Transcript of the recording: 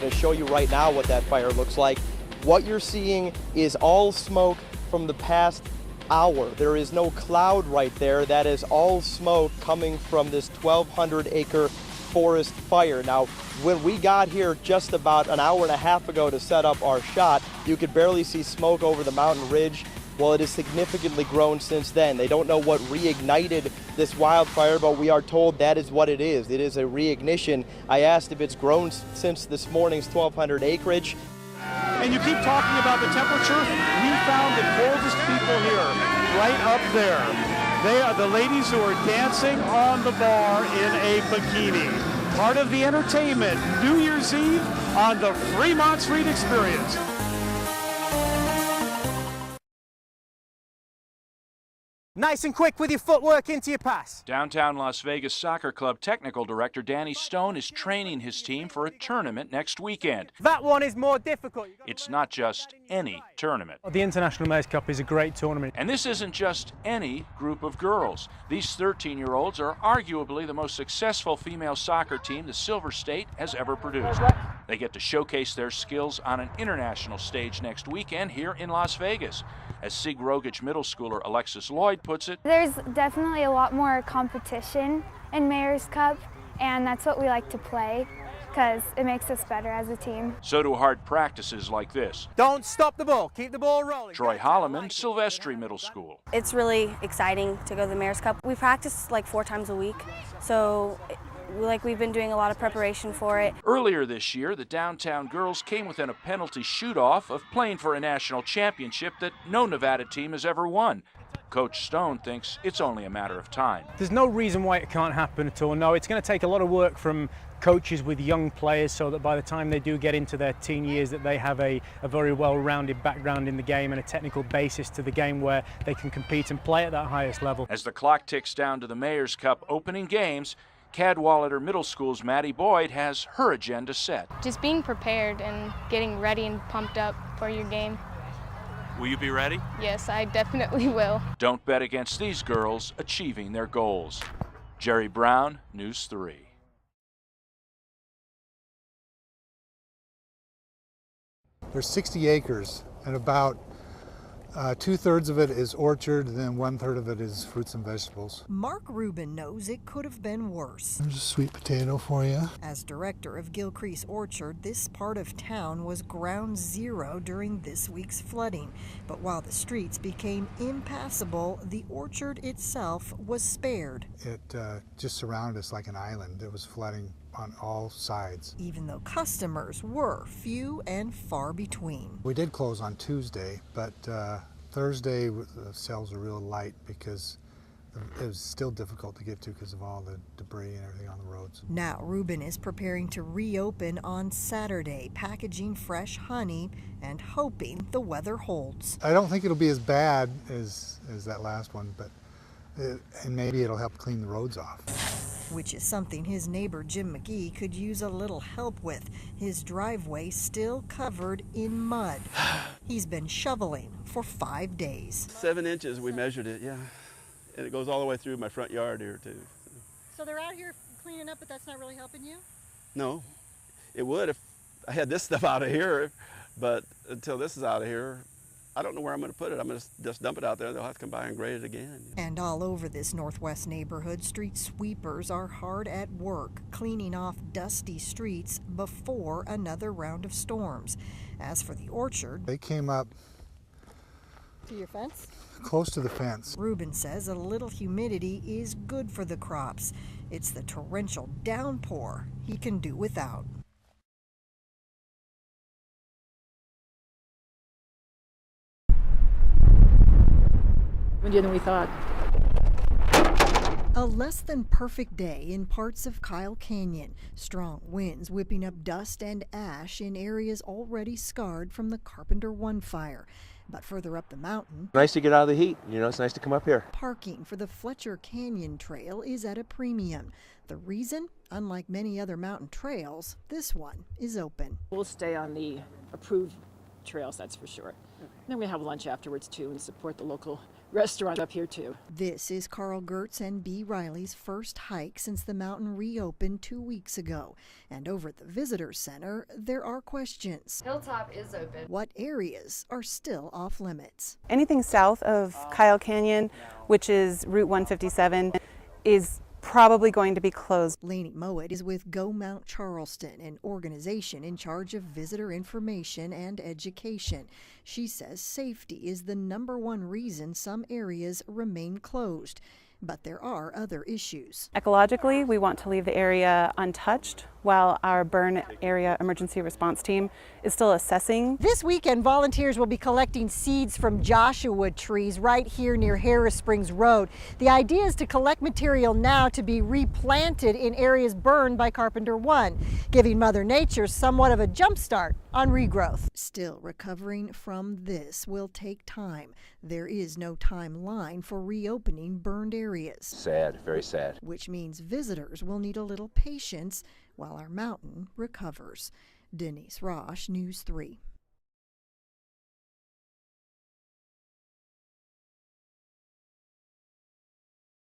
going to show you right now what that fire looks like. What you're seeing is all smoke from the past hour. There is no cloud right there. That is all smoke coming from this 1,200-acre forest fire. Now, when we got here just about an hour and a half ago to set up our shot, you could barely see smoke over the mountain ridge. Well, it has significantly grown since then. They don't know what reignited this wildfire, but we are told that is what it is. It is a reignition. I asked if it's grown since this morning's 1,200 acreage. And you keep talking about the temperature. We found the coldest people here, right up there. They are the ladies who are dancing on the bar in a bikini. Part of the entertainment, New Year's Eve on the Fremont Street Experience. Nice and quick with your footwork into your pass. Downtown Las Vegas Soccer Club Technical Director Danny Stone is training his team for a tournament next weekend. That one is more difficult. It's not just any tournament. The International Mayor's Cup is a great tournament. And this isn't just any group of girls. These 13-year-olds are arguably the most successful female soccer team the Silver State has ever produced. They get to showcase their skills on an international stage next weekend here in Las Vegas. As Sig Rogich Middle Schooler Alexis Lloyd puts it, there's definitely a lot more competition in Mayor's Cup, and that's what we like to play because it makes us better as a team. So do hard practices like this. Don't stop the ball, keep the ball rolling. Troy Holloman, Silvestri Middle School. It's really exciting to go to the Mayor's Cup. We practice like 4 times a week, so we've been doing a lot of preparation for it. Earlier this year, the downtown girls came within a penalty shoot-off of playing for a national championship that no Nevada team has ever won. Coach Stone thinks it's only a matter of time. There's no reason why it can't happen at all. No, it's going to take a lot of work from coaches with young players so that by the time they do get into their teen years that they have a very well-rounded background in the game and a technical basis to the game where they can compete and play at that highest level. As the clock ticks down to the Mayor's Cup opening games, Cadwallader Middle School's Maddie Boyd has her agenda set. Just being prepared and getting ready and pumped up for your game. Will you be ready? Yes, I definitely will. Don't bet against these girls achieving their goals. Jerry Brown, News 3. There's 60 acres and about 2/3 of it is orchard, and then 1/3 of it is fruits and vegetables. Mark Rubin knows it could have been worse. There's a sweet potato for you. As director of Gilcrease Orchard, this part of town was ground zero during this week's flooding. But while the streets became impassable, the orchard itself was spared. It just surrounded us like an island. It was flooding on all sides. Even though customers were few and far between. We did close on Tuesday, but Thursday the sales were real light because it was still difficult to get to because of all the debris and everything on the roads. Now Rubin is preparing to reopen on Saturday, packaging fresh honey and hoping the weather holds. I don't think it'll be as bad as that last one, but and maybe it'll help clean the roads off. Which is something his neighbor Jim McGee could use a little help with. His driveway still covered in mud. He's been shoveling for 5 days. 7 inches, we measured it, yeah. And it goes all the way through my front yard here, too. So they're out here cleaning up, but that's not really helping you? No, it would if I had this stuff out of here, but until this is out of here, I don't know where I'm going to put it. I'm going to just dump it out there. They'll have to come by and grade it again. And all over this northwest neighborhood, street sweepers are hard at work, cleaning off dusty streets before another round of storms. As for the orchard, they came up to your fence? Close to the fence. Rubin says a little humidity is good for the crops. It's the torrential downpour he can do without. Than we thought. A less than perfect day in parts of Kyle Canyon. Strong winds whipping up dust and ash in areas already scarred from the Carpenter 1 fire. But further up the mountain, nice to get out of the heat. You know, it's nice to come up here. Parking for the Fletcher Canyon Trail is at a premium. The reason, unlike many other mountain trails, this one is open. We'll stay on the approved trails, that's for sure. And then we have lunch afterwards too and support the local restaurant up here too. This is Carl Gertz and B. Riley's first hike since the mountain reopened 2 weeks ago. And over at the visitor center, there are questions. Hilltop is open. What areas are still off limits? Anything south of Kyle Canyon, which is Route 157, is probably going to be closed. Lainey Mowat is with Go Mount Charleston, an organization in charge of visitor information and education. She says safety is the #1 reason some areas remain closed. But there are other issues. Ecologically, we want to leave the area untouched while our burn area emergency response team is still assessing. This weekend, volunteers will be collecting seeds from Joshua trees right here near Harris Springs Road. The idea is to collect material now to be replanted in areas burned by Carpenter 1, giving Mother Nature somewhat of a jump start on regrowth. Still, recovering from this will take time. There is no timeline for reopening burned areas. Sad, very sad. Which means visitors will need a little patience while our mountain recovers. Denise Roche, News 3.